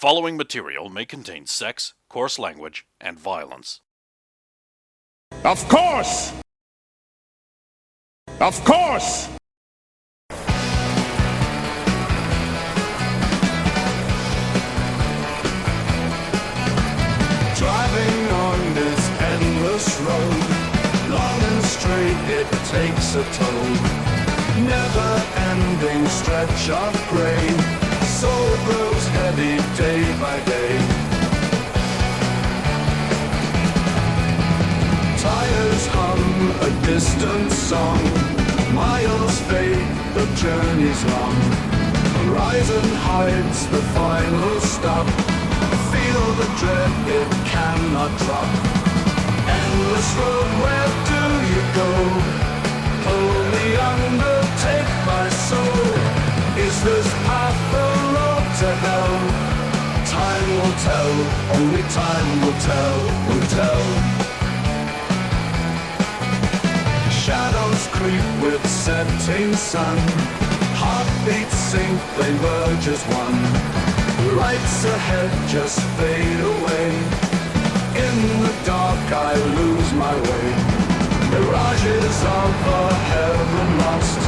following material may contain sex, coarse language, and violence. Of course! Of course! Driving on this endless road, long and straight it takes a toll. Never-ending stretch of grey, soul grows heavy day by day. Tires hum a distant song, miles fade, the journey's long. Horizon hides the final stop, feel the dread, it cannot drop. Endless road, where do you go? Pull me under, take my soul. Is this path the road to hell? Time will tell, only time will tell, will tell. Shadows creep with setting sun, heartbeats sink, they merge as one. Lights ahead just fade away, in the dark I lose my way. Mirages of a heaven lost,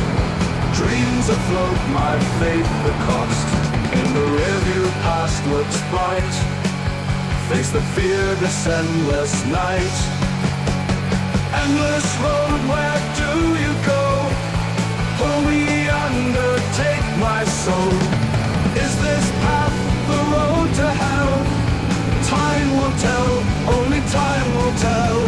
dreams afloat, my faith the cost. In the rearview past looks bright, face the fear, this endless night. Endless road, where do you go? Pull me under, take my soul. Is this path the road to hell? Time will tell, only time will tell.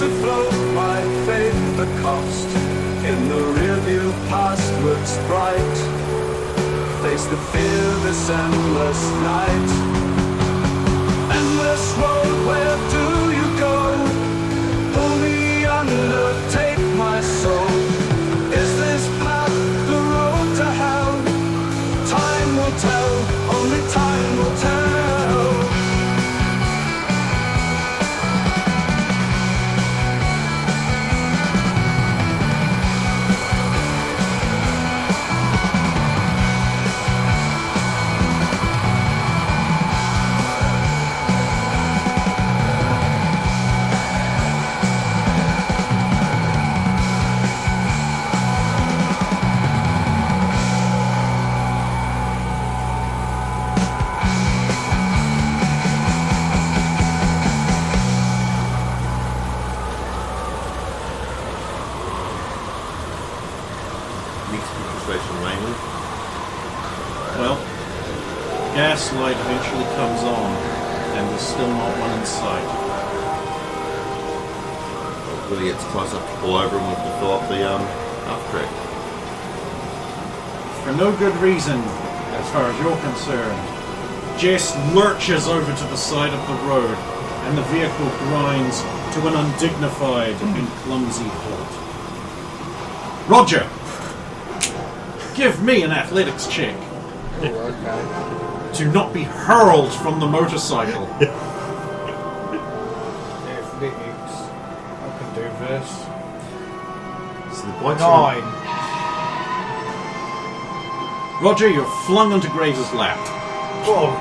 Afloat, my faith the cost. In the rearview past looks bright, face the fear, this endless night. Endless road, where do you go? Pull me under, take my soul. Is this path the road to hell? Time will tell, only time will tell. Gaslight eventually comes on, and there's still not one in sight. Really, it's close up to pull over and we have to fill up the off-track. For no good reason, as far as you're concerned. Jess lurches over to the side of the road, and the vehicle grinds to an undignified and clumsy halt. Roger! Give me an athletics check. Oh, okay. To not be hurled from the motorcycle. Athletics. I can do this. So the bike's 9. Roger, you're flung onto Graves's lap. Oh.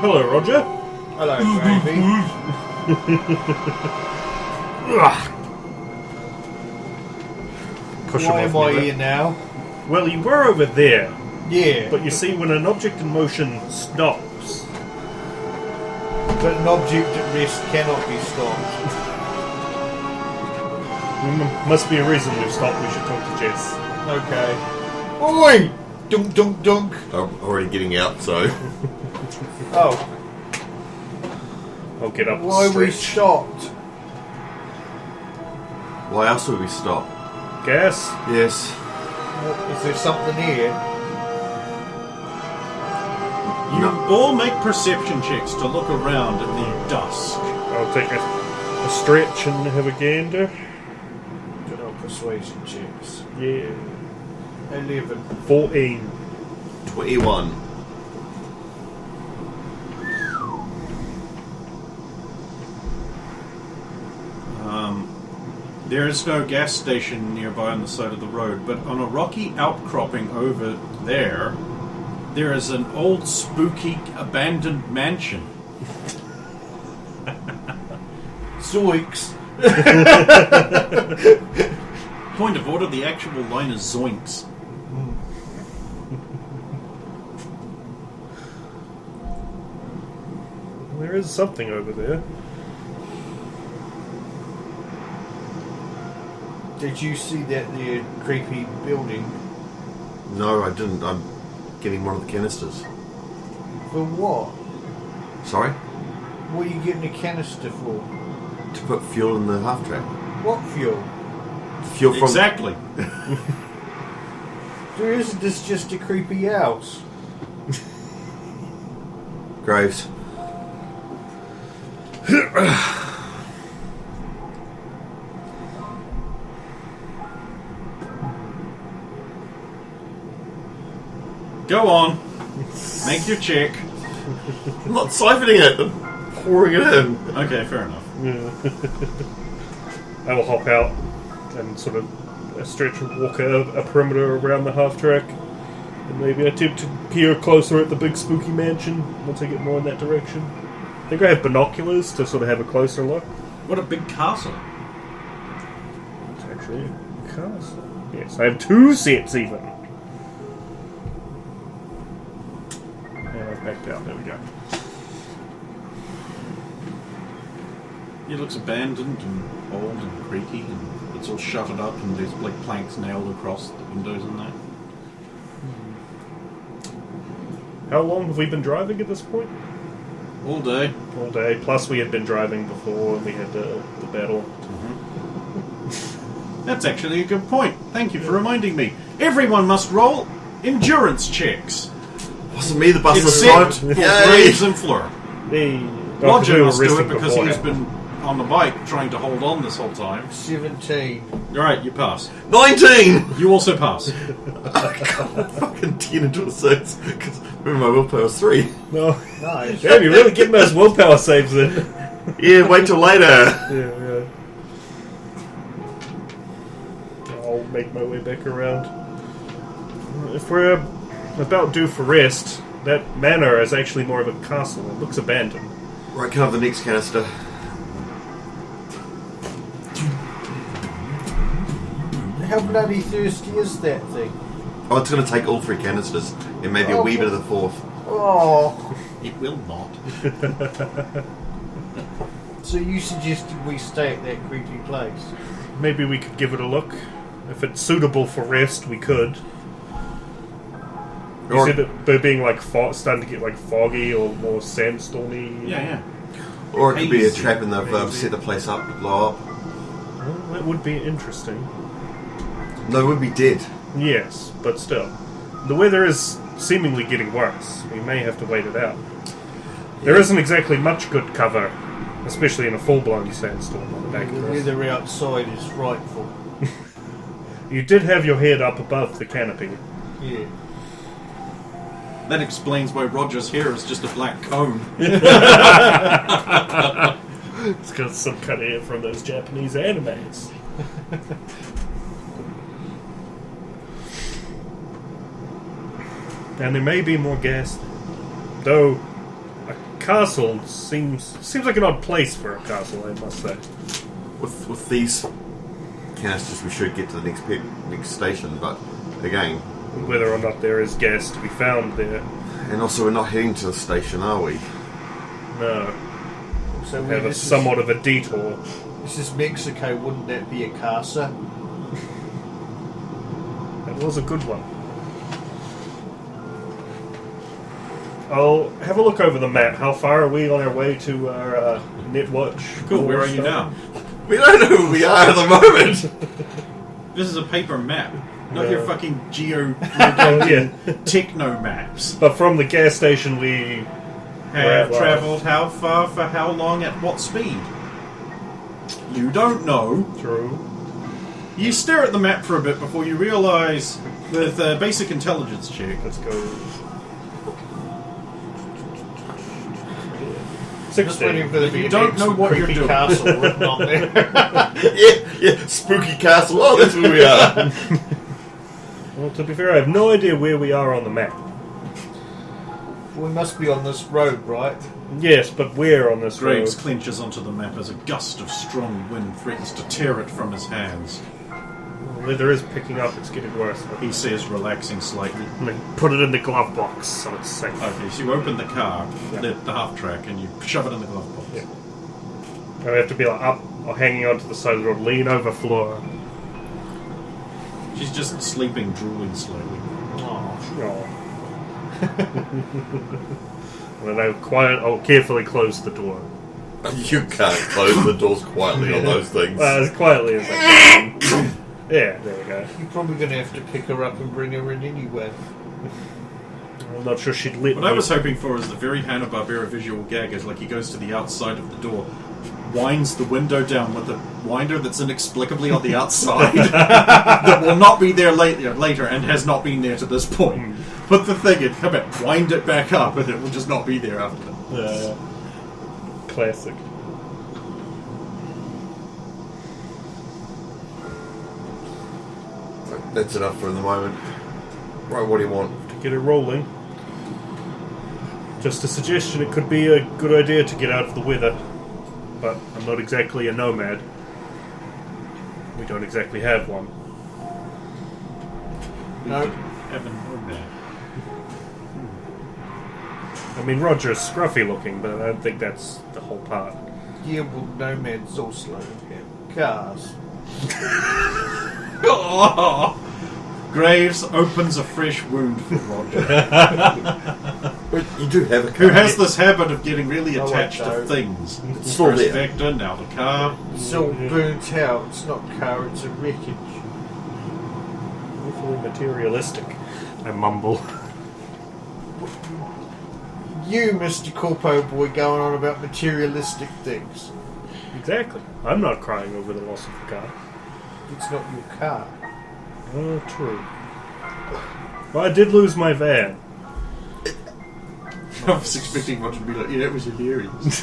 Hello, Roger. Hello, baby. Push him Why off am I me, here now? Well, you were over there, Yeah. but you see, when an object in motion stops, But an object at rest cannot be stopped. must be a reason we've stopped. We should talk to Jess. Okay. Oi! Dunk, dunk, dunk. I'm already getting out, so. Oh, I'll get up. why the we stretch. stopped? Why else would we stop? Gas? Yes. What, is there something here? You all make perception checks to look around in the dusk. I'll take a stretch and have a gander. Good old persuasion checks. Yeah. 11. 14. 21. There is no gas station nearby on the side of the road, but on a rocky outcropping over there, there is an old spooky abandoned mansion. Zoinks. Point of order, the actual line is zoinks. There is something over there. Did you see that there creepy building? No, I didn't. I'm getting one of the canisters. For what? Sorry? What are you getting a canister for? To put fuel in the half track. What fuel? Fuel from. Exactly. There isn't this just a creepy house? Graves. Go on. Make your check. I'm not siphoning it, I'm pouring it in. Okay, fair enough. I will hop out and sort of stretch and walk a perimeter around the half track, and maybe attempt to peer closer at the big spooky mansion once I get more in that direction. I think I have binoculars to sort of have a closer look. What a big castle. It's actually a castle. Yes, I have 2 sets even. And I've backed out. There we go. It looks abandoned and old and creaky, and it's all shuttered up, and there's like planks nailed across the windows and that. How long have we been driving at this point? All day. All day. Plus, we had been driving before, and we had the battle. That's actually a good point. Thank you for reminding me. Everyone must roll endurance checks. Wasn't me the bus Except for Yay! Graves and Fleur. Hey, Roger we were must do it resting because he's beforehand. been on the bike trying to hold on this whole time. 17. Alright, you pass. 19! You also pass. Fucking 10 into a 6. Because remember my willpower was 3. No. Nice. Damn, you're really getting those willpower saves in. Yeah, wait till later. Yeah. I'll make my way back around. If we're about due for rest, that manor is actually more of a castle. It looks abandoned. Right, can I have the next canister? How bloody thirsty is that thing? Oh, it's going to take all 3 canisters. And maybe a wee bit of the 4th. Oh. It will not. So you suggested we stay at that creepy place? Maybe we could give it a look. If it's suitable for rest, we could. You Or- said it being like starting to get like foggy or more sandstormy. Yeah. Or it could be a Hazy. trap and they've set the place up to blow up. Well, that would be interesting. No, it would be dead. Yes, but still. The weather is seemingly getting worse. We may have to wait it out. There isn't exactly much good cover, especially in a full-blown sandstorm on the back The of this. weather outside is frightful. You did have your head up above the canopy. Yeah. That explains why Roger's hair is just a black cone. It's got some cut hair from those Japanese animes. And there may be more gas, though I castle seems like an odd place for a castle, I must say. With these canisters, we should get to the next station, but again... Whether or not there is gas to be found there. And also, we're not heading to the station, are we? No. So We have somewhat of a detour. This is Mexico, wouldn't that be a casa? That was a good one. I'll have a look over the map. How far are we on our way to our Netwatch? Cool, where are you now? We don't know who we are at the moment! This is a paper map. Not Yeah. your fucking Yeah. techno maps. But from the gas station we Have Right. travelled how far for how long at what speed? You don't know. True. You stare at the map for a bit before you realise, with a basic intelligence check, Let's go. Just waiting for the You don't know what you're creepy doing. castle written on there. yeah, spooky castle. Oh, that's where we are. Well, to be fair, I have no idea where we are on the map. We must be on this road, right? Yes, but where on this Graves road? clenches onto the map as a gust of strong wind threatens to tear it from his hands. The weather is picking up, it's getting worse. He says, relaxing slightly. Put it in the glove box so it's safe. Okay, so you open the car, Yeah. the half track, and you shove it in the glove box. Yeah. I have to be like up or hanging onto the side of the road, lean over floor. She's just sleeping, drooling slowly. Oh. Oh. And then I'll carefully close the door. You can't close the doors quietly on those things. As quietly as I can. Yeah, there we go. You're probably going to have to pick her up and bring her in anyway. I'm not sure she'd let What me. I was hoping for is the very Hanna-Barbera visual gag is like he goes to the outside of the door, winds the window down with a winder that's inexplicably on the outside that will not be there later and has not been there to this point. Put the thing in, come in, wind it back up, and it will just not be there after that. Classic. That's enough for the moment. Right, what do you want? To get it rolling. Just a suggestion, it could be a good idea to get out of the weather. But I'm not exactly a nomad. We don't exactly have one. No. Haven't heard that. I mean, Roger's scruffy looking, but I don't think that's the whole part. Yeah, well, nomads also have cars. Oh! Graves opens a fresh wound for Roger, But you do have a car. who has this habit of getting really No, I attached to don't. things. It's still First there. Vector, now the car. It's all burnt out. It's not a car, it's a wreckage. Awfully materialistic. I mumble. You, Mr. Corpo Boy, going on about materialistic things. Exactly. I'm not crying over the loss of the car. It's not your car. Oh, true. Well, I did lose my van. I was expecting Roger to be like, yeah, that was hilarious.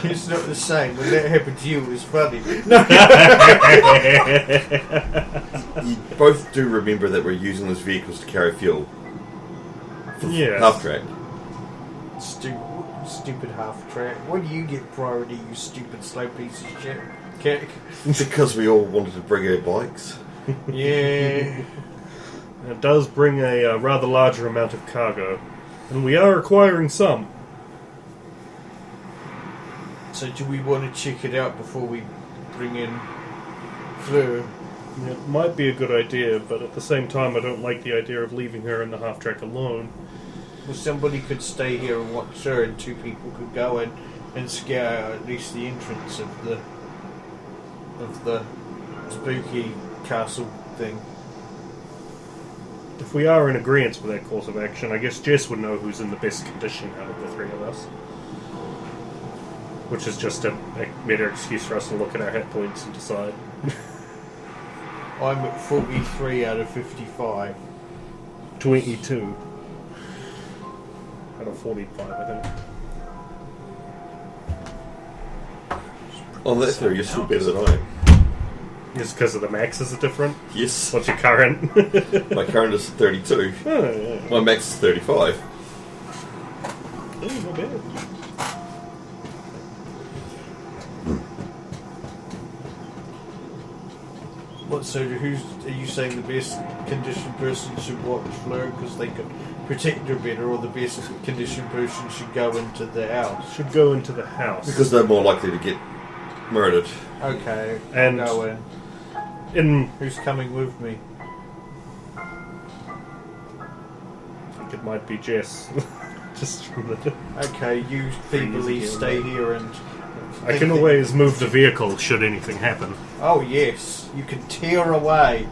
It's not the same. When that happened to you, it was funny. You both do remember that we're using those vehicles to carry fuel. For Yes. half track. Stupid half track. Why do you get priority, you stupid slow piece of shit? Okay. Because we all wanted to bring our bikes. Yeah. It does bring a rather larger amount of cargo, and we are acquiring some. So do we want to check it out before we bring in Fleur? It might be a good idea, but at the same time I don't like the idea of leaving her in the half-track alone. Well, somebody could stay here and watch her, and two people could go in and scour at least the entrance of the spooky castle thing. If we are in agreement with that course of action, I guess Jess would know who's in the best condition out of the three of us. Which is just a better excuse for us to look at our hit points and decide. I'm at 43 out of 55. 22. Out of 45, I think. On that theory, you're still better than I am. Is it because of the maxes are different? Yes. What's your current? My current is 32. Oh, yeah. My max is 35. Yeah, not bad. So are you saying the best conditioned person should watch Fleur because they could protect her better, or the best conditioned person should go into the house? Should go into the house. Because they're more likely to get murdered. Okay, And- I'll go in. In, Who's coming with me? I think it might be Jess. Just from the... Okay, you feebly ago, stay right? here and... I can always move the vehicle should anything happen. Oh yes, you can tear away.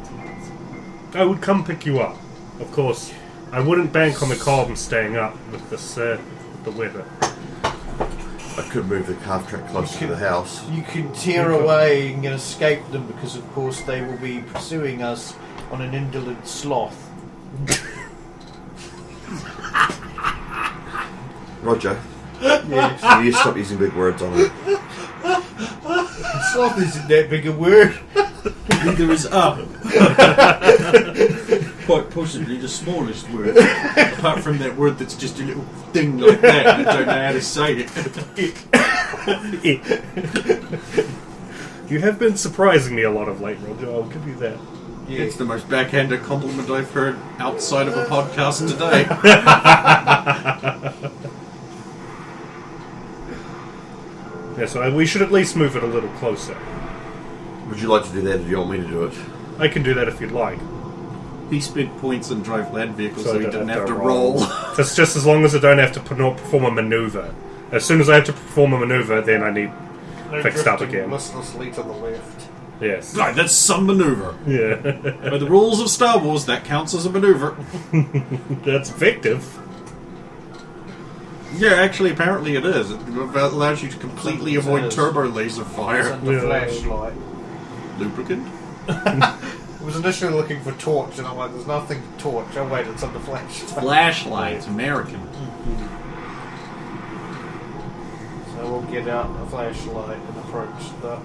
I would come pick you up. Of course, I wouldn't bank on the column staying up with this, with the weather. I could move the half track closer to the house. You can tear away and escape them because of course they will be pursuing us on an indolent sloth. Roger, Yes. you need to stop using big words on it. Sloth isn't that big a word. Neither is up. Quite possibly the smallest word. Apart from that word that's just a little thing like that. I don't know how to say it. You have been surprising me a lot of late, Roger. I'll give you that. It's the most backhanded compliment I've heard outside of a podcast today. Yeah, so we should at least move it a little closer. Would you like to do that, or do you want me to do it? I can do that if you'd like. He spent points on drive land vehicles, So so I he don't didn't have have to to roll. That's just as long as I don't have to perform a maneuver. As soon as I have to perform a maneuver, then I need fixed up again. Listlessly to the left. Yes. Right, that's some maneuver. Yeah. By the rules of Star Wars, that counts as a maneuver. That's effective. Yeah, actually, apparently it is. It allows you to completely Yes, it avoid is. turbo laser It's fire. under Yeah. flashlight. Lubricant? I was initially looking for torch and I'm like, there's nothing to torch. Oh wait, it's under flashlight. Flashlight, American. So we'll get out a flashlight and approach the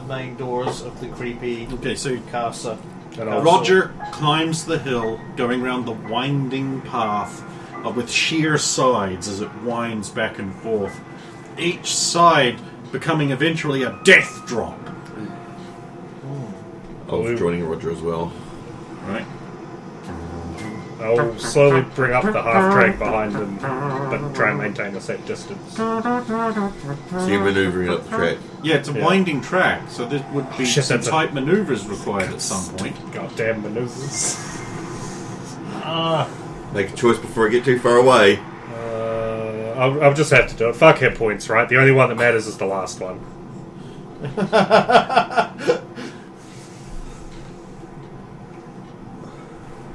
main doors of the creepy Okay, so casa. And I'll- Roger climbs the hill, going round the winding path with sheer sides as it winds back and forth. Each side becoming eventually a death drop. I was joining Roger as well. Right? I'll slowly bring up the half track behind them, but try and maintain a safe distance. So you're manoeuvring up the track. Yeah, it's a Yeah. winding track, so there would be Shit, some that's a- tight maneuvers required at some point. Goddamn maneuvers. Make a choice before I get too far away. I'll just have to do it. Fuck hit points, right? The only one that matters is the last one.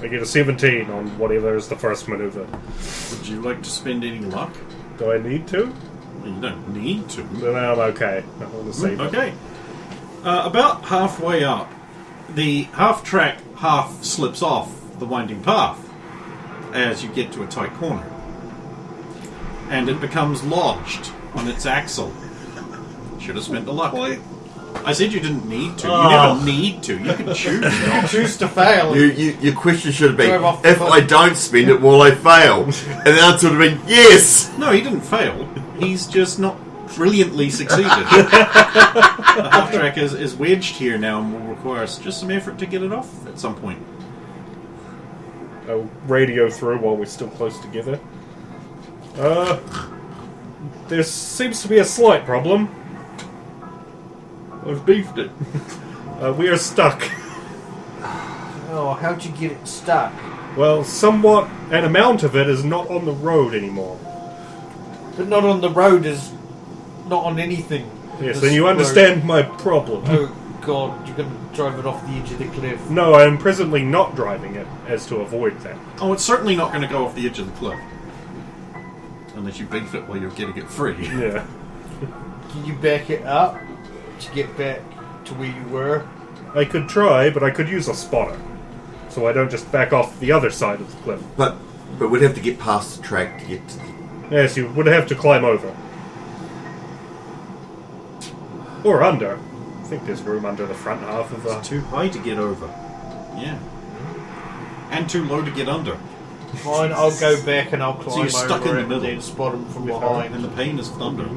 I get a 17 on whatever is the first maneuver. Would you like to spend any luck? Do I need to? You don't need to. Then I'm okay. I want to save it. Okay. About halfway up, the half track half slips off the winding path as you get to a tight corner. And it becomes lodged on its axle. Should have spent the luck. I said you didn't need to. You never need to. You can choose not to. Choose to fail. Your question should have been, Drive off the if cliff. I don't spend it, will I fail? And the answer would have been, yes! No, he didn't fail. He's just not brilliantly succeeded. The half track is wedged here now and will require just some effort to get it off at some point. I'll radio through while we're still close together. There seems to be a slight problem. I've beefed it. We are stuck. Oh, how'd you get it stuck? Well, somewhat an amount of it is not on the road anymore. But not on the road is not on anything. Yes, This then you road- understand my problem. Oh god, you're going to drive it off the edge of the cliff. No, I am presently not driving it, as to avoid that. Oh, it's certainly not going to go off the edge of the cliff. Unless you beef it while you're getting it free. Yeah. Can you back it up to get back to where you were? I could try, but I could use a spotter. So I don't just back off the other side of the cliff. But we'd have to get past the track to get to the... Yes, you would have to climb over. Or under. think there's room under the front half of the... It's too high to get over. Yeah. And too low to get under. Fine, I'll go back and I'll climb you're stuck over in the it middle. and then spot him from And behind. the pain is thunder.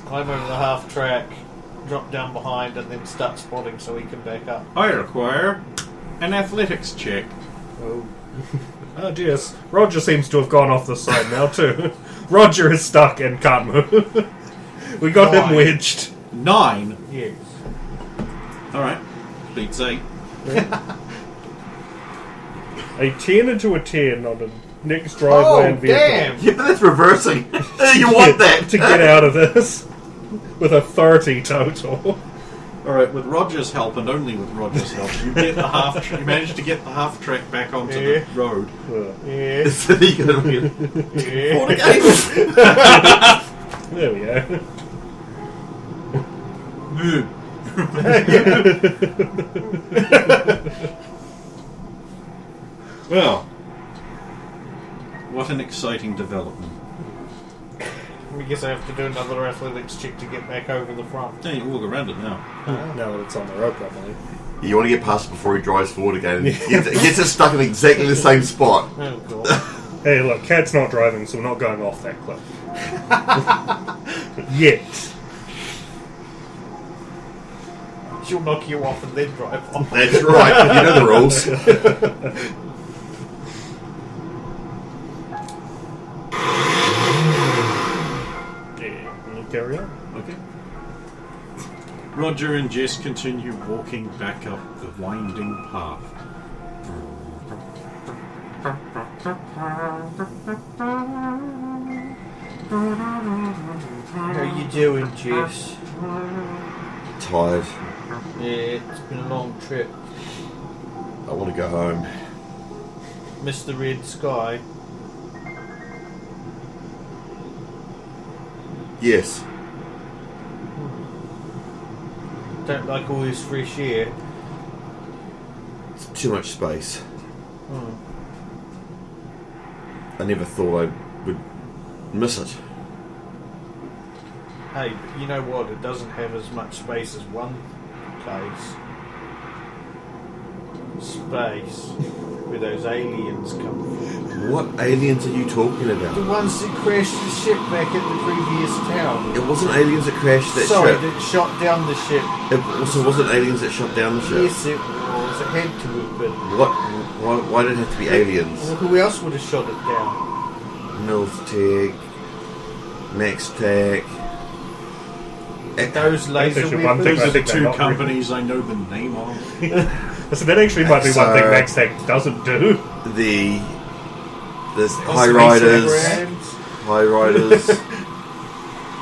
Climb over the half track, drop down behind, and then start spotting so he can back up. I require an athletics check. Oh. Oh, yes. Roger seems to have gone off the side now, too. Roger is stuck and can't move. We got him 9. wedged. 9. Yes. Alright. Beats 8. A 10 into a 10 on the next driveway and vehicle. Damn! Yeah, but that's reversing. You want that. To get out of this. With a 30 total. Alright, with Roger's help, and only with Roger's help, you get the you manage to get the half track back onto the road. Yeah. So you can Yeah. There we go. Well, what an exciting development. I guess I have to do another athletics check to get back over the front. Yeah, you can walk around it now. Now that it's on the road properly. You want to get past it before he drives forward again. He gets it stuck in exactly the same spot. Oh, God. Hey, look, Cat's not driving, so we're not going off that cliff. Yet. She'll knock you off and then drive off. That's right. You know the rules. Yeah, we'll carry on. Okay. Roger and Jess continue walking back up the winding path. How you doing, Jess? Tired. Yeah, it's been a long trip. I want to go home. Miss the red sky. Yes. Don't like all this fresh air. It's too much space. Hmm. I never thought I would miss it. Hey, but you know what? It doesn't have as much space as one place. Space. Where those aliens come from. What aliens are you talking The about? ones that crashed the ship back at the previous town. It wasn't aliens that crashed that Sorry, ship. that shot down the ship. It also wasn't aliens that shot down the ship. Yes, it was. It had to have been. What? Why did it have to be aliens? Well, who else would have shot it down? Miltech, Maxtech. Those laser Actually, one thing Those I are the think they're two not companies I know the name of. So that actually might be one So- thing Max Tech doesn't do. There's high riders. Brands. High riders.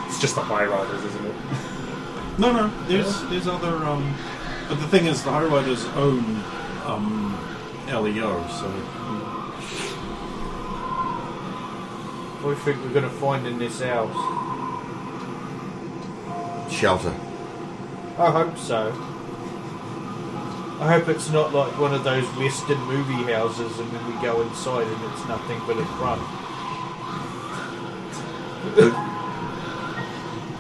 It's just the high riders, isn't it? No, there's other. But the thing is, the High Riders own LEO, so What do you think we're going to find in this house? Shelter. I hope so. I hope it's not like one of those Western movie houses and then we go inside and it's nothing but a front.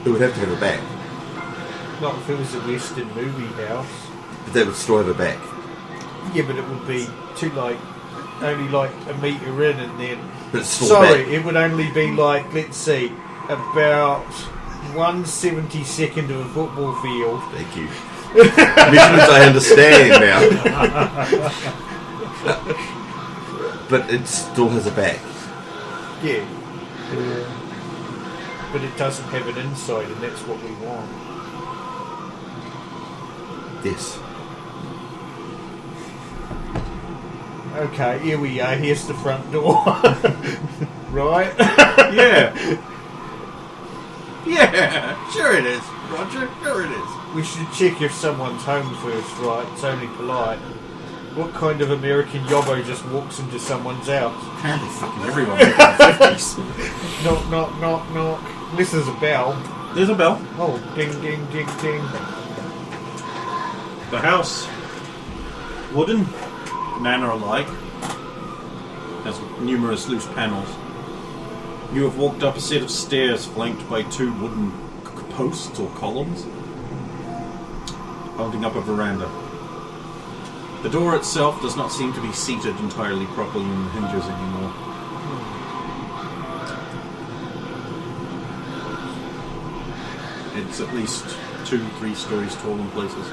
It would have to have a back. Not if it was a Western movie house. But they would still have a back. Yeah, but it would be only like a metre in and then... But it's still Sorry, back. it would only be like, let's see, about 1/72nd of a football field. Thank you. Measurements I understand now. But it still has a back. Yeah. But it doesn't have an inside and that's what we want. Yes. Okay, here we are. Here's the front door. Right? yeah, sure it is, Roger. Sure it is. We should check if someone's home first, right? It's only polite. What kind of American yobbo just walks into someone's house? Apparently, fucking everyone back in the 50s. Knock, knock, knock, knock. Unless there's a bell. There's a bell. Oh, ding, ding, ding, ding. The house, wooden, manor-like, has numerous loose panels. You have walked up a set of stairs flanked by two wooden posts or columns holding up a veranda. The door itself does not seem to be seated entirely properly in the hinges anymore. It's at least 2-3 stories tall in places.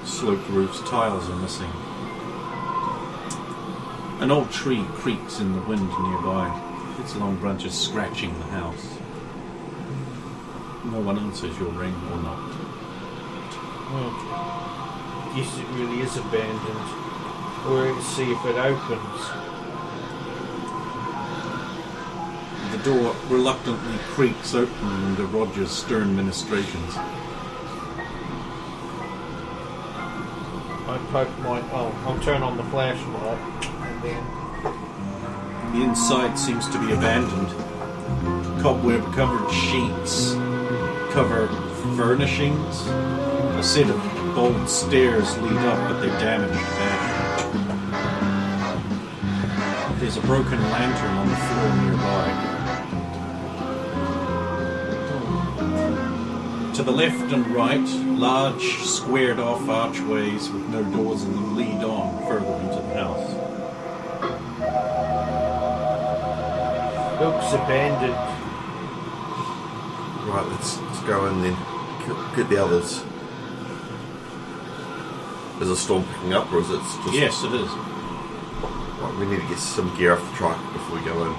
Sloped roofs, tiles are missing. An old tree creaks in the wind nearby, its long branches scratching the house. No one answers your ring or not. Guess it really is abandoned. We'll see if it opens. The door reluctantly creaks open under Roger's stern ministrations. I poke my... I'll turn on the flashlight and then... The inside seems to be abandoned. Cobweb-covered sheets cover furnishings. A set of bold stairs lead up, but they're damaged back. There's a broken lantern on the floor nearby. To the left and right, large, squared-off archways with no doors in them lead on further into the house. Looks abandoned. Right, let's go in then. Get the others. Is the storm picking up, or is it just... Yes, it is. Right, we need to get some gear off the truck before we go in.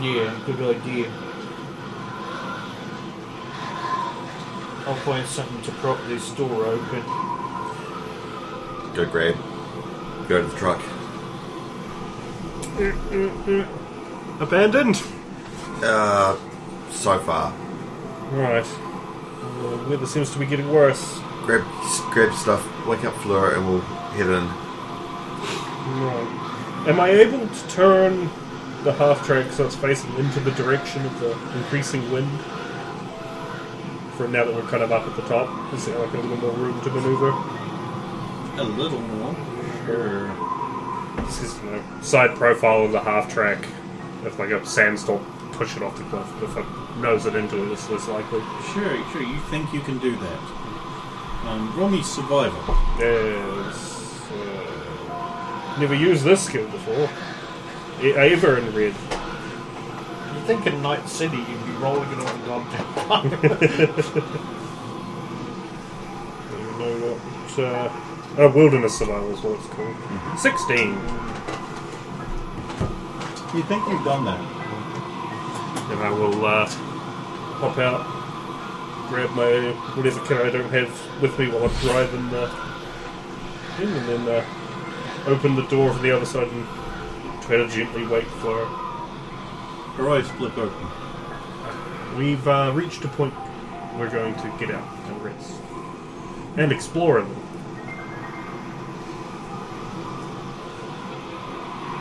Yeah, good idea. I'll find something to prop this door open. Go to the truck. Abandoned? So far. Right. The weather seems to be getting worse. Grab stuff, wake up Fleur, and we'll head in. Right. Am I able to turn the half-track so it's facing into the direction of the increasing wind? For now that we're kind of up at the top, is there like a little more room to maneuver? A little more. Sure. This is, side profile of the half-track. If like a sandstorm push it off the cliff, if I nose it into it, it's less likely. Sure, you think you can do that. Roll me survival. Yes. Never used this skill before. Ever in Red. You think in Night City you'd be rolling it on the goddamn time. You know what? Wilderness survival is what it's called. 16. You think you've done that? And I will hop out, grab my whatever kit I don't have with me while I'm driving in, and then open the door from the other side and try to gently wait for her. Her eyes flip open. We've reached a point we're going to get out and rest. And explore a little.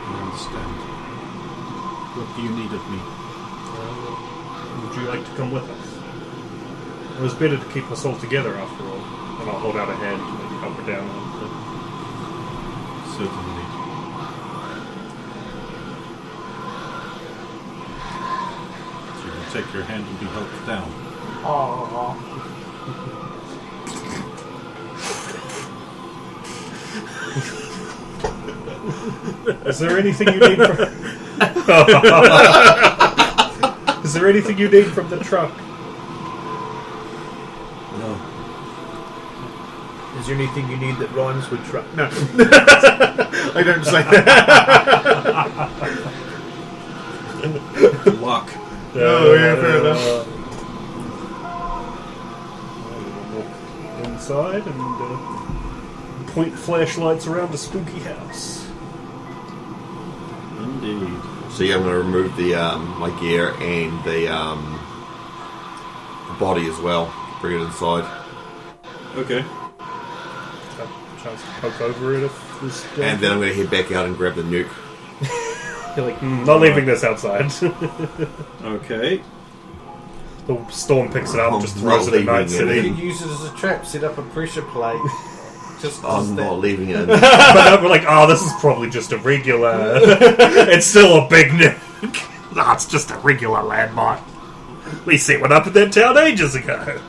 I understand. What do you need of me? Would you like to come with us? It was better to keep us all together after all. And I'll hold out a hand to maybe help her down. Certainly. So you will take your hand and be helped down. Oh. Is there anything you need from... Is there anything you need from the truck? No. Is there anything you need that rhymes with truck? No. I don't say that. Luck. Yeah, fair enough. Walk inside and point flashlights around a spooky house. Indeed. So yeah, I'm going to remove the my gear and the body as well. Bring it inside. Okay. Have a chance to poke over it if there's... And then I'm going to head back out and grab the nuke. You're like, not leaving this outside. Okay. The storm picks it up, I'm just throws not it at Night leaving it. You City. could use it as a trap, set up a pressure plate. I'm not leaving it. But we're like, oh, this is probably just a regular... It's still a big nuke. No, it's just a regular landmine. We set one up in that town ages ago.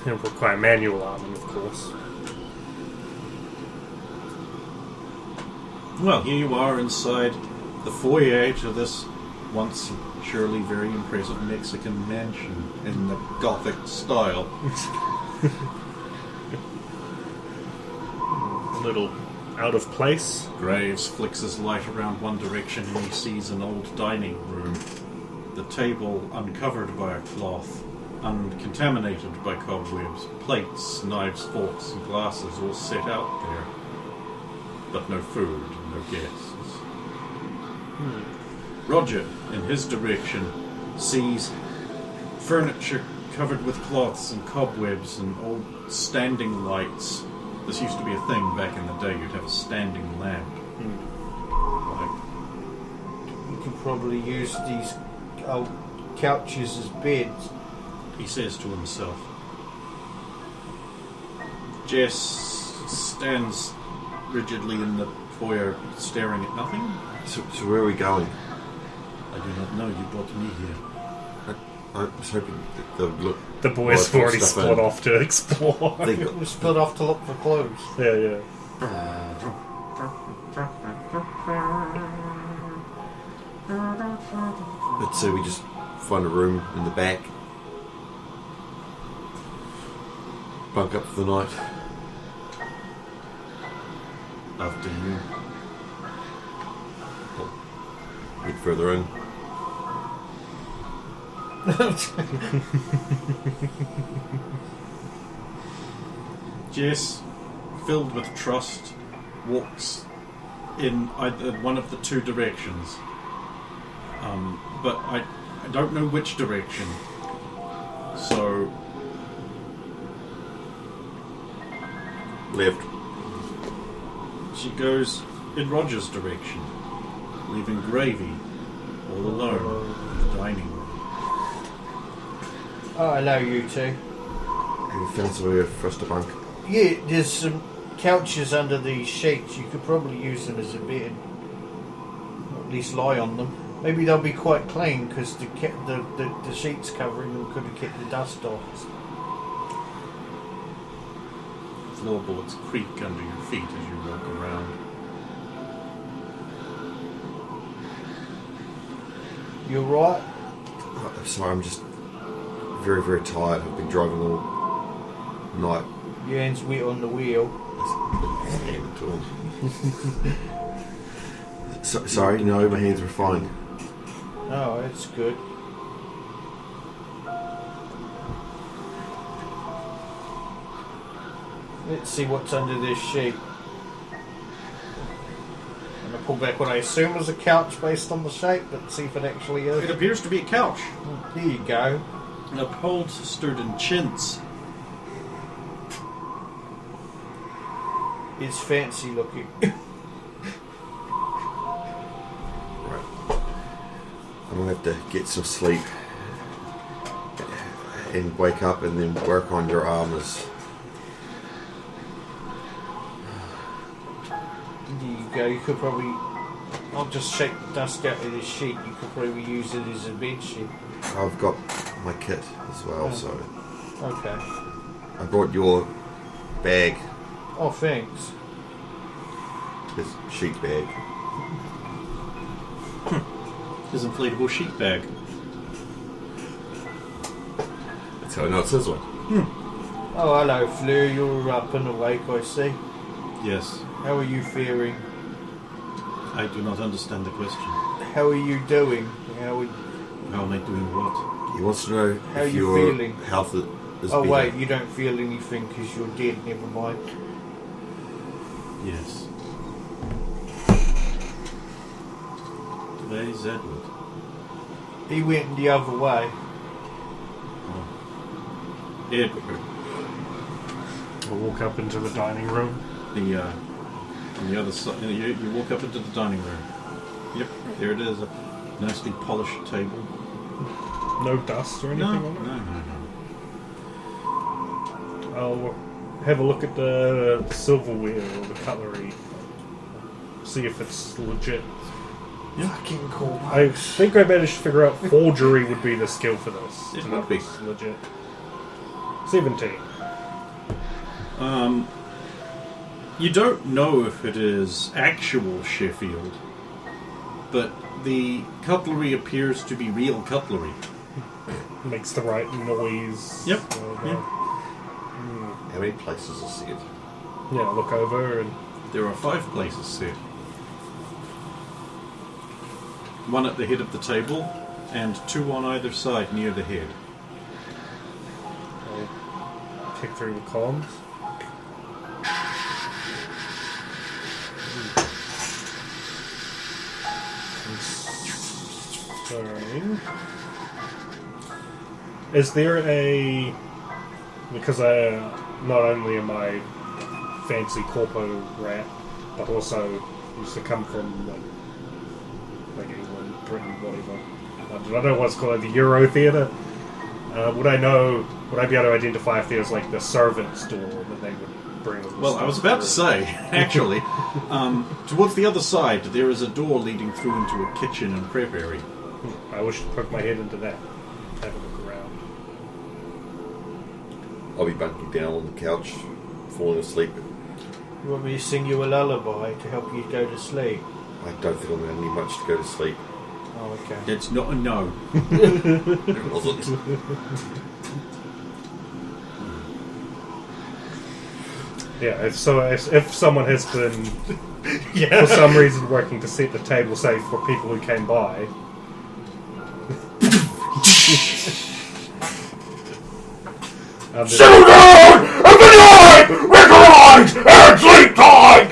It'll require manual arming, of course. Well, here you are inside the foyer to this once surely very impressive Mexican mansion in the Gothic style. A little out of place. Graves flicks his light around one direction and he sees an old dining room. The table uncovered by a cloth, uncontaminated by cobwebs, plates, knives, forks and glasses all set out there. But no food, no guests. Roger, in his direction, sees furniture covered with cloths and cobwebs and old standing lights. This used to be a thing back in the day. You'd have a standing lamp. You could probably use these old couches as beds. He says to himself. Jess stands rigidly in the foyer, staring at nothing. So where are we going? I do not know. You brought me here. I was hoping that they would look. The boys have well, already stuff split in. off to explore. They We split off to look for clues. Yeah. Let's say we just find a room in the back, bunk up for the night. After you. Get further in. Jess, filled with trust, walks in either one of the two directions. But I don't know which direction. So, Left. she goes in Roger's direction, leaving Gravy all alone in the dining room. Oh, hello, you two. We found somewhere for us to bunk. Yeah, there's some couches under these sheets. You could probably use them as a bed. Or at least lie on them. Maybe they'll be quite clean because the sheets covering them could have kept the dust off. Floorboards creak under your feet as you walk around. You alright? Sorry, I'm just very, very tired. I've been driving all night. Your hands wet on the wheel. Stand to him. Sorry, no, my hands were fine. Oh, that's good. Let's see what's under this sheet. I'm going to pull back what I assume is a couch based on the shape, but see if it actually It is. appears to be a couch, There you go. upholstered in chintz. It's fancy looking. Right. I'm gonna have to get some sleep and wake up and then work on your armors. There you go. You could probably... I'll just shake the dust out of this sheet. You could probably use it as a bed sheet. I've got my kit as well, Oh. so Okay. I brought your bag, Oh, thanks. his sheet bag. His inflatable sheet bag. That's how I know it's his one. Oh, hello, Fleur. You're up and awake, I see. Yes. How are you faring? I do not understand the question. How are you doing? How am I doing what? He wants to know How if you your feeling? health is Oh, better. wait, you don't feel anything because you're dead. Never mind. Yes. Today's Edward. He went the other way. Edward. We'll walk up into the dining room. On the other side, you walk up into the dining room. Yep, there it is. A nicely polished table. No dust or anything No, on it? no. I'll have a look at the silverware or the cutlery. See if it's legit. Fucking cool. I think I managed to figure out forgery would be the skill for this. It to would know if be. it's legit. 17. You don't know if it is actual Sheffield, but the cutlery appears to be real cutlery. Makes the right noise. Yep. How many places is it? Yeah, look over and There are 5 places set. One at the head of the table, and 2 on either side near the head. I'll pick through the columns. Sorry. Is there a... Because not only am I fancy corpo rat, but also used to come from like England, Britain, whatever. I don't know what's called, the Euro Theatre. Would I be able to identify if there's like the servants' door that they would bring them? Well, I was about to say, actually, towards the other side, there is a door leading through into a kitchen and prep area. I wish to poke my head into that. Have a look around. I'll be bunking down on the couch, falling asleep. You want me to sing you a lullaby to help you go to sleep? I don't think I'm going to need much to go to sleep. Oh, okay. It's not a no. It wasn't. Yeah, if someone has been, for some reason, working to set the table safe for people who came by. Settle down! Open your eye! Recognize! And sleep time!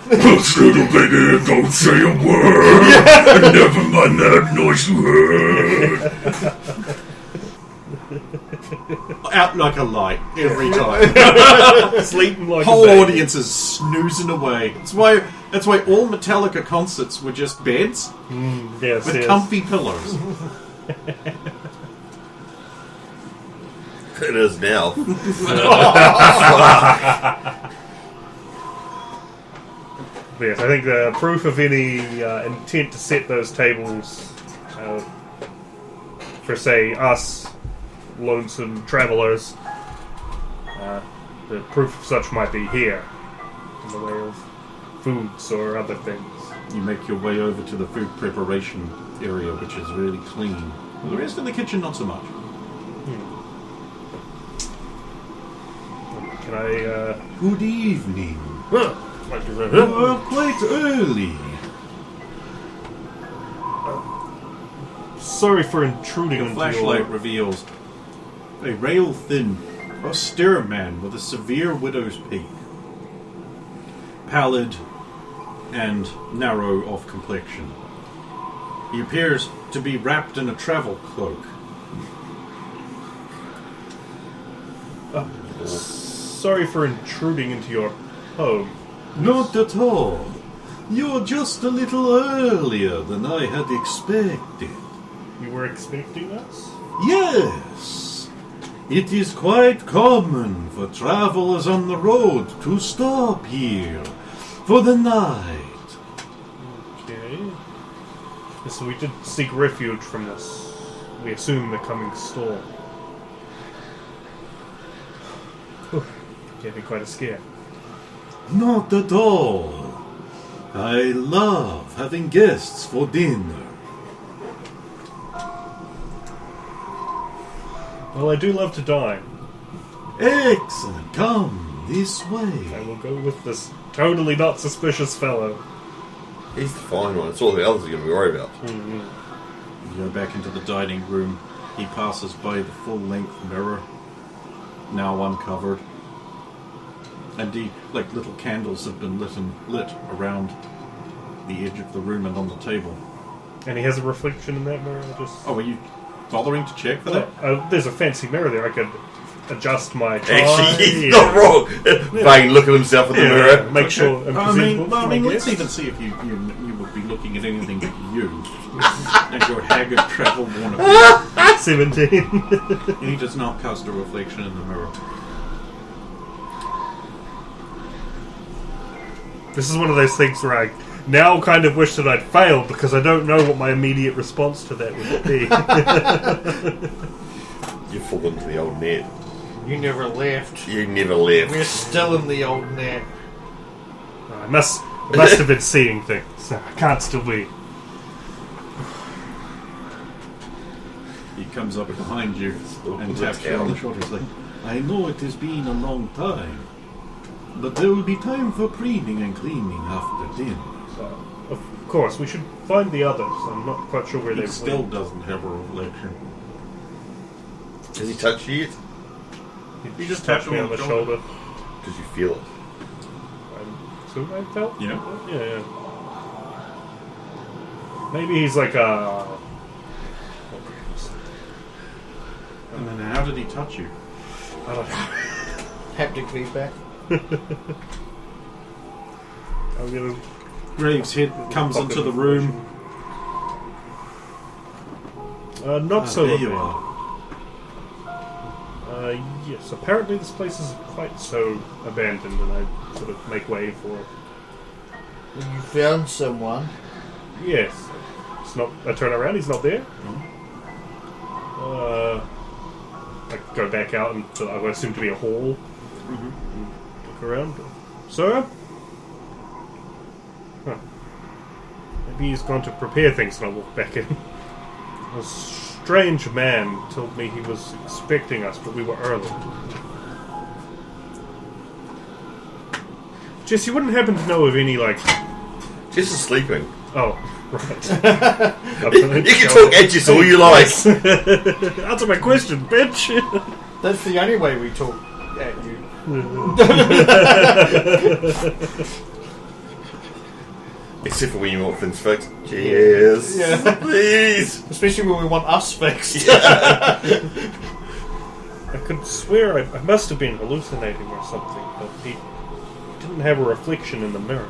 Hush, little lady, don't say a word! Never mind that noise you heard! Out like a light every time. Sleeping like Whole a baby. audience is snoozing away. That's why all Metallica concerts were just beds Yes, with yes. comfy pillows. It is now. Yes, I think the proof of any intent to set those tables for, say, us lonesome travellers, the proof of such might be here, in the way of foods or other things. You make your way over to the food preparation area, which is really clean. The rest of the kitchen, not so much. Can I, Good evening. like to You are quite early. sorry for intruding Your into flashlight your... reveals a rail-thin, austere man with a severe widow's peak. Pallid and narrow of complexion. He appears to be wrapped in a travel cloak. Sorry for intruding into your home. Not at all. You're just a little earlier than I had expected. You were expecting us? Yes. It is quite common for travelers on the road to stop here for the night. Okay. So we did seek refuge from this, we assume, the coming storm. Gave me quite a scare. Not at all. I love having guests for dinner. Well, I do love to dine. Excellent. Come this I way. will go with this totally not suspicious fellow. He's the fine one. It's all the others are going to be worried about. You go back into the dining room. He passes by the full-length mirror, now uncovered. Indeed, like little candles have been lit around the edge of the room and on the table. And he has a reflection in that mirror. Oh, are you bothering to check for that? There's a fancy mirror there. I could adjust my tie. Actually, he's not wrong. Vane look at himself in the mirror. Make sure I'm presentable for my let's guests. even see if you would be looking at anything but you and your haggard, travel-worn appearance. 17. He does not cast a reflection in the mirror. This is one of those things where I now kind of wish that I'd failed because I don't know what my immediate response to that would be. You fall into the old net. You never left. You never left. We're still in the old net. I must have been seeing things. I can't still be. He comes up behind you and taps you on the shoulder. He's like, I know it has been a long time, but there will be time for preening and cleaning after dinner. Of course, we should find the others. I'm not quite sure where He they've still went. doesn't have a reflection. Has he touched you yet? He just tapped me on the shoulder. Did you feel it? So I felt? Yeah. Yeah. Maybe he's like a... And then how did he touch you? I don't know. Haptic feedback. I'm gonna... Graves' head comes into the room. Not so there you bad. are. Yes, apparently this place is quite so abandoned, and I sort of make way for it. You found someone. Yes. It's not... I turn around, he's not there. I go back out into I would assume to be a hall. Look around. Sir? Huh. Maybe he's gone to prepare things and I walk back in. A strange man told me he was expecting us, but we were early. Jess, you wouldn't happen to know of any, like... Jess is sleeping. Oh, right. You can talk at Jess all you like. Answer my question, bitch! That's the only way we talk at you. Except for when you want things fixed. Cheers. Yeah. Please. Especially when we want us fixed. I could swear I must have been hallucinating or something, but he didn't have a reflection in the mirror.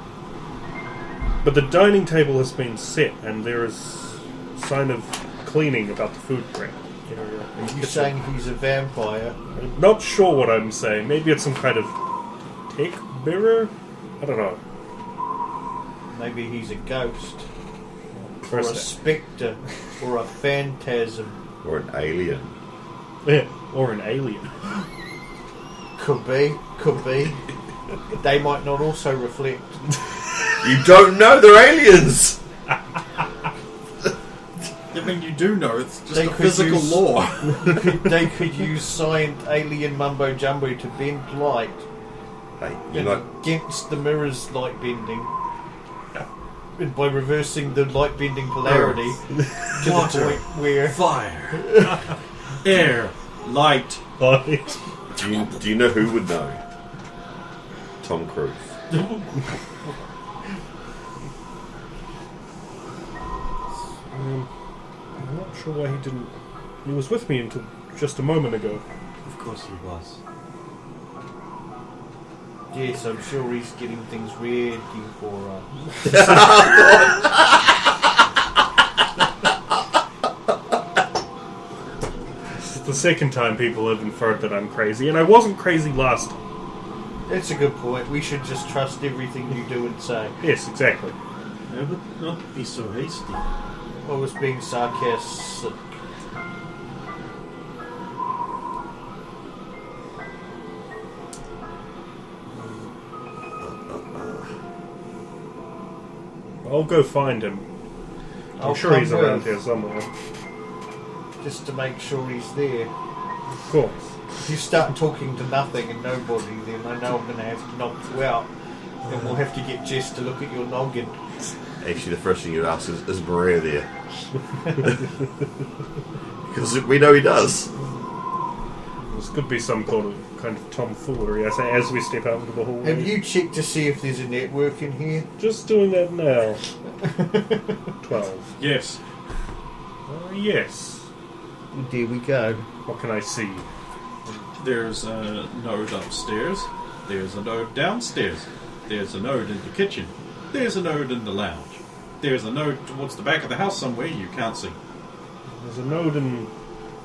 But the dining table has been set, and there is a sign of cleaning about the food prep. Are you saying he's a vampire? I'm not sure what I'm saying. Maybe it's some kind of tech mirror? I don't know. Maybe he's a ghost. Or a First spectre. Or a phantasm. Or an alien. yeah, or an alien. Could be. Could be. They might not also reflect. You don't know they're aliens! I mean, you do know it's just They a could physical use- law. They could use science alien mumbo jumbo to bend light Hey, you're not... against the mirror's light bending. And by reversing the light bending polarity to the Water. point where Fire, air, light. Do you know who would know? Tom Cruise. I'm not sure why he didn't... He was with me until just a moment ago. Of course he was. yes, I'm sure he's getting things ready for us. This is the second time people have inferred that I'm crazy, and I wasn't crazy last time. That's a good point. We should just trust everything you do and say. Yes, exactly. Yeah, but not be so hasty. I was being sarcastic. I'll go find him. I'm I'll sure come he's around with, here somewhere. just to make sure he's there. Of course. If you start talking to nothing and nobody, then I know I'm going to have to knock you out. And we'll have to get Jess to look at your noggin. Actually, the first thing you'd ask is Maria there? Because we know he does. This could be some kind of tomfoolery, I say, as we step out into the hallway. Have you checked to see if there's a network in here? Just doing that now. 12. Yes. Yes. There we go. What can I see? There's a node upstairs. There's a node downstairs. There's a node in the kitchen. There's a node in the lounge. There's a node towards the back of the house somewhere you can't see. There's a node in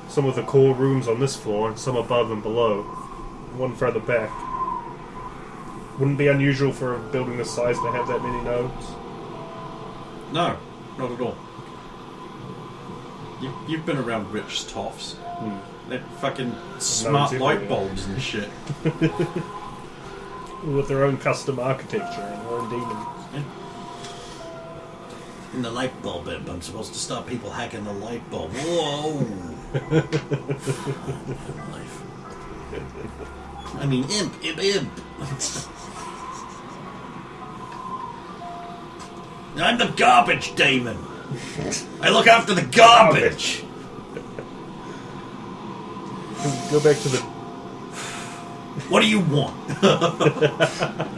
some of the core rooms on this floor, and some above and below. One further back. Wouldn't be unusual for a building this size to have that many nodes. No, not at all. You've been around rich toffs. They're fucking smart it's light everywhere. bulbs and shit. With their own custom architecture and their own demons. In the light bulb imp, I'm supposed to stop people hacking the light bulb. Whoa! Life. I mean, imp. I'm the garbage demon. I look after the garbage. Go back to the... What do you want?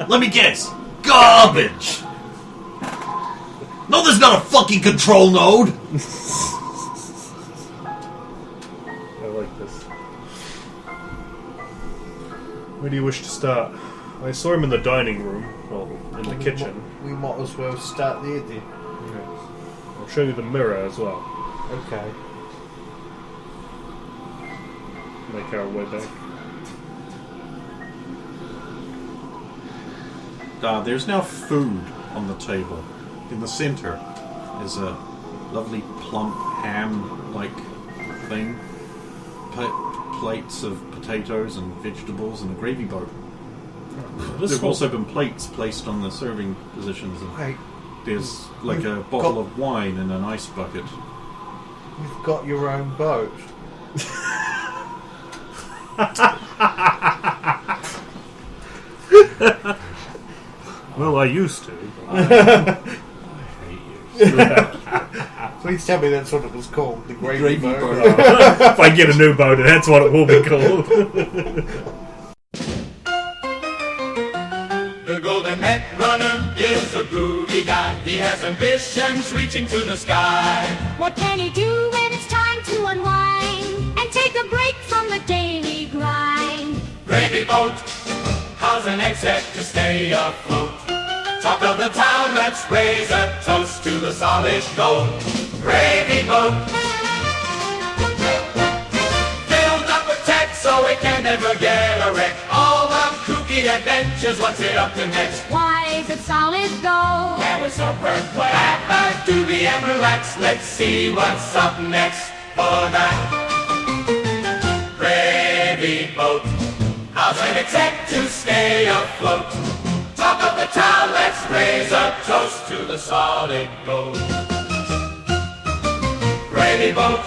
Let me guess. Garbage. No, there's not a fucking control node. I like this. Where do you wish to start? I saw him in the dining room, well, in the kitchen. We might as well start there then. I'll show you the mirror as well. Okay. Make our way back. There's now food on the table. In the center is a lovely plump ham-like thing. Plates of potatoes and vegetables and a gravy boat. There have also been plates placed on the serving positions. And Hey, there's like a bottle of wine in an ice bucket. you've got your own boat. Well, I used to. Please tell me that's what it was called. The gravy, Gravy boat. boat. If I get a new boat, that's what it will be called. The golden head runner is a groovy guy. He has ambitions reaching to the sky. What can he do when it's time to unwind and take a break from the daily grind? Gravy boat, how's an exec to stay afloat? Talk of the town, let's raise a toast to the solid gold. Gravy boat, filled up with tech so it can never get a wreck. All the kooky adventures, what's it up to next? Why is it solid gold? Yeah, we're so perplexed. Have a doobie and relax. Let's see what's up next for that gravy boat. How's an exec to stay afloat? Talk of the town, let's raise a toast to the solid gold. Gravy boat,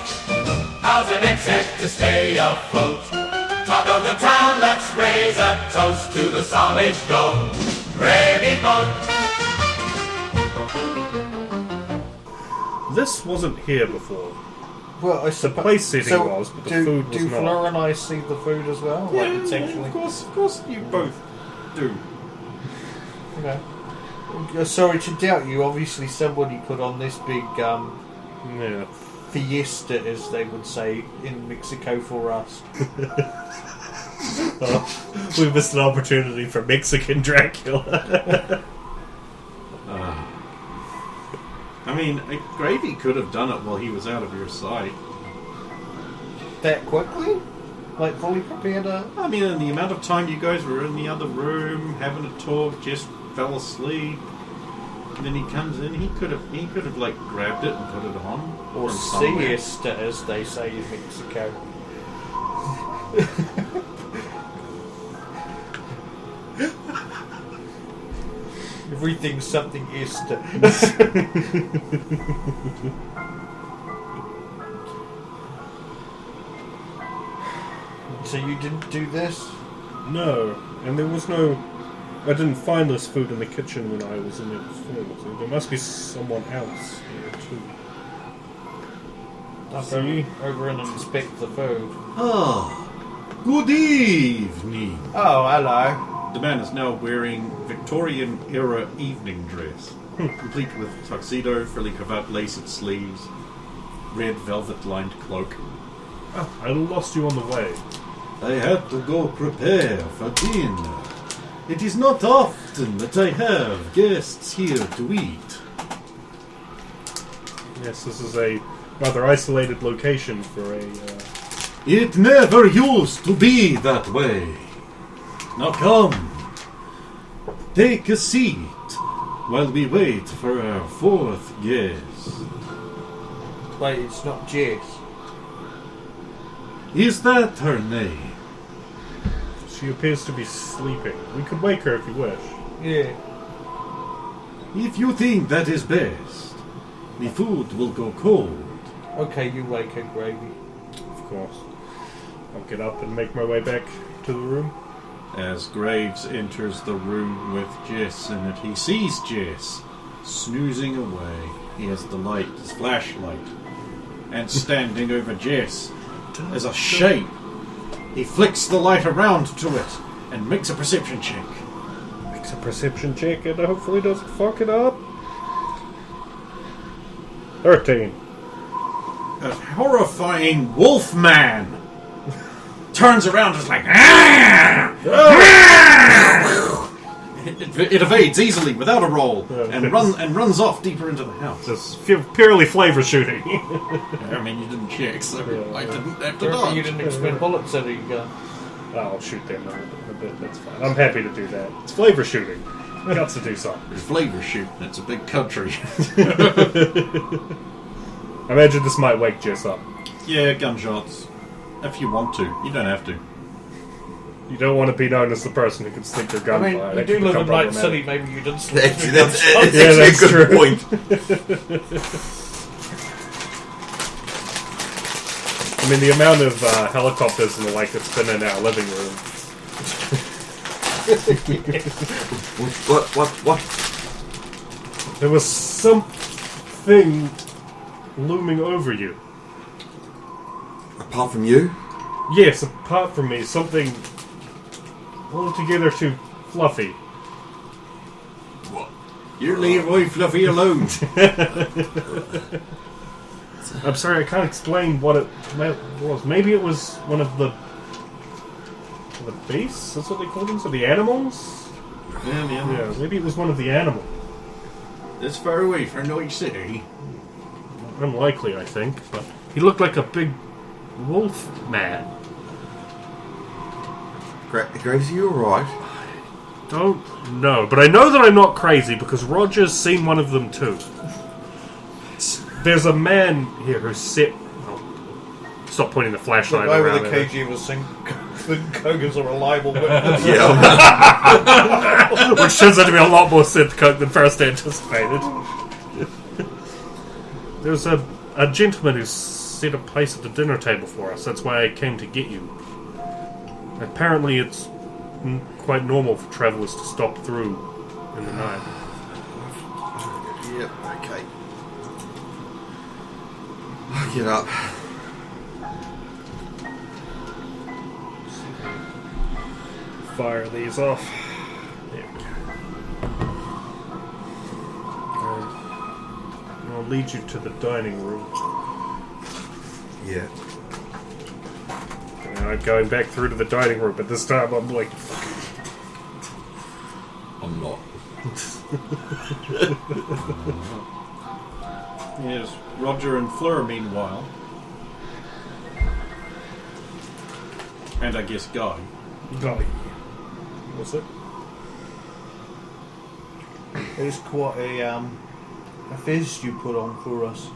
how's an exec to stay afloat? Talk of the town, let's raise a toast to the solid gold. Gravy boat. This wasn't here before. Well, I The suppose place setting was, but the food was do not. Flora and I see the food as well? Like it's actually... Of course you both do. Okay. Sorry to doubt you. Obviously, somebody put on this big Yeah. fiesta, as they would say in Mexico, for us. We missed an opportunity for Mexican Dracula. I mean, Gravy could have done it while he was out of your sight. That quickly? Like fully prepared? I mean, in the amount of time you guys were in the other room having a talk, just fell asleep, and then he comes in. He could have like grabbed it and put it on, Or from somewhere. siesta, as they say in Mexico. Everything's something Esther. So you didn't do this? No, and there was no... I didn't find this food in the kitchen when I was in it before, so there must be someone else here too. I'll See? go over and inspect the food. Ah, good evening. Oh, hello. The man is now wearing Victorian-era evening dress, complete with tuxedo, frilly cravat, laced sleeves, red velvet-lined cloak. I lost you on the way. I had to go prepare for dinner. It is not often that I have guests here to eat. Yes, this is a rather isolated location for a... It never used to be that way. Now come, take a seat while we wait for our fourth guest. Wait, it's not Jess. Is that her name? She appears to be sleeping. We could wake her if you wish. Yeah. If you think that is best, the food will go cold. Okay, you wake her, Gravy. Of course. I'll get up and make my way back to the room. As Graves enters the room with Jess in it, he sees Jess snoozing away. He has the light, his flashlight, and standing over Jess as a shape. He flicks the light around to it and makes a perception check. Makes a perception check and hopefully doesn't fuck it up. 13. A horrifying wolf man turns around and is like, "Ah! Ah!" It evades easily without a roll and runs off deeper into the house. Just purely flavor shooting. I mean, you didn't check, so I didn't have to You dodge. didn't expend bullets out of your gun. I'll shoot them a bit, that's fine. I'm happy to do that. It's flavor shooting. Got to do something. It's flavor shooting. It's a big country. I imagine this might wake Jess up. Yeah, gunshots. If you want to. You don't have to. You don't want to be known as the person who can sneak their I gunfire. mean, you That do could live become in Night problematic. City, maybe you didn't sleep. Actually, that's Yeah, actually that's a good true. point. I mean, the amount of helicopters and the like that's been in our living room. What? There was something looming over you. Apart from you? Yes, apart from me, something altogether too fluffy. What? You leave Roy Fluffy alone. I'm sorry, I can't explain what it was. Maybe it was one of the beasts? That's what they call them? So the animals? Yeah, maybe it was one of the animals. This far away from Night City. Unlikely, I think, but he looked like a big wolf man. Graves, are you alright? Don't know, but I know that I'm not crazy because Roger's seen one of them too. There's a man here who's sit. Oh, stop pointing the flashlight The guy around with the at KG was saying the Koga's a reliable witness. Yeah. it. Which turns out to be a lot more synth coke than first anticipated. There's a gentleman who's set a place at the dinner table for us. That's why I came to get you. Apparently it's quite normal for travellers to stop through in the night. Yep, okay. I'll get up. Fire these off. There we go. I'll lead you to the dining room. Yeah. And I'm going back through to the dining room, but this time I'm like... I'm not. Yes, Roger and Fleur, meanwhile. And I guess Guy. Golly. What's it? It's quite a feast you put on for us.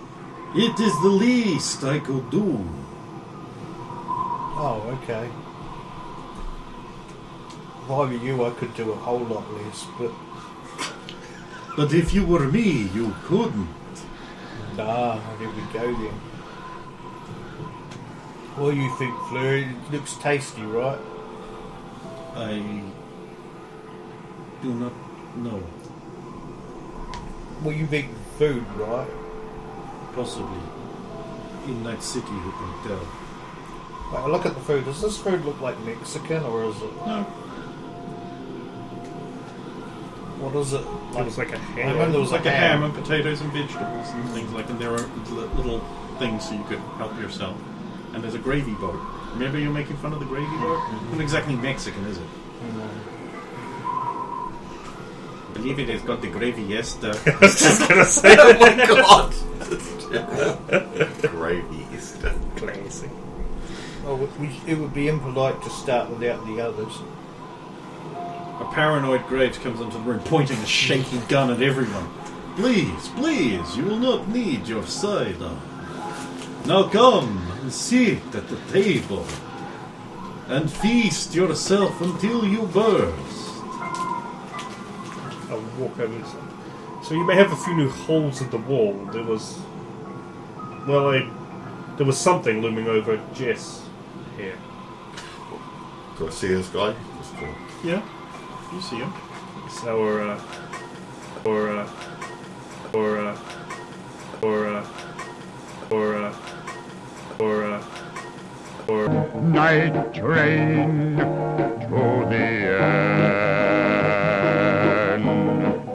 It is the least I could do. Oh, okay. If I were you, I could do a whole lot less, but But if you were me, you couldn't. nah, here we go then. What do you think, Fleur? It looks tasty, right? I do not know. Well, you've eaten food, right? Possibly. In Night City, who can tell? Like, look at the food. Does this food look like Mexican, or is it... No. What is it? It was like a I ham. remember there was Like a ham and potatoes and vegetables and things like that. And there are little things so you could help yourself. And there's a gravy boat. Remember you're making fun of the gravy boat? Not exactly Mexican, is it? I believe it has got the gravy, yes. I was just gonna say Oh my god! Gravy is classic. Oh, it would be impolite to start without the others. A paranoid Graves comes into the room pointing a shaky gun at everyone. Please, please, you will not need your cider. Now come, sit at the table and feast yourself until you burst. I'll walk over to some. So you may have a few new holes in the wall. There was something looming over Jess here. Do I see this guy? Yeah, you see him. It's our night train to the end.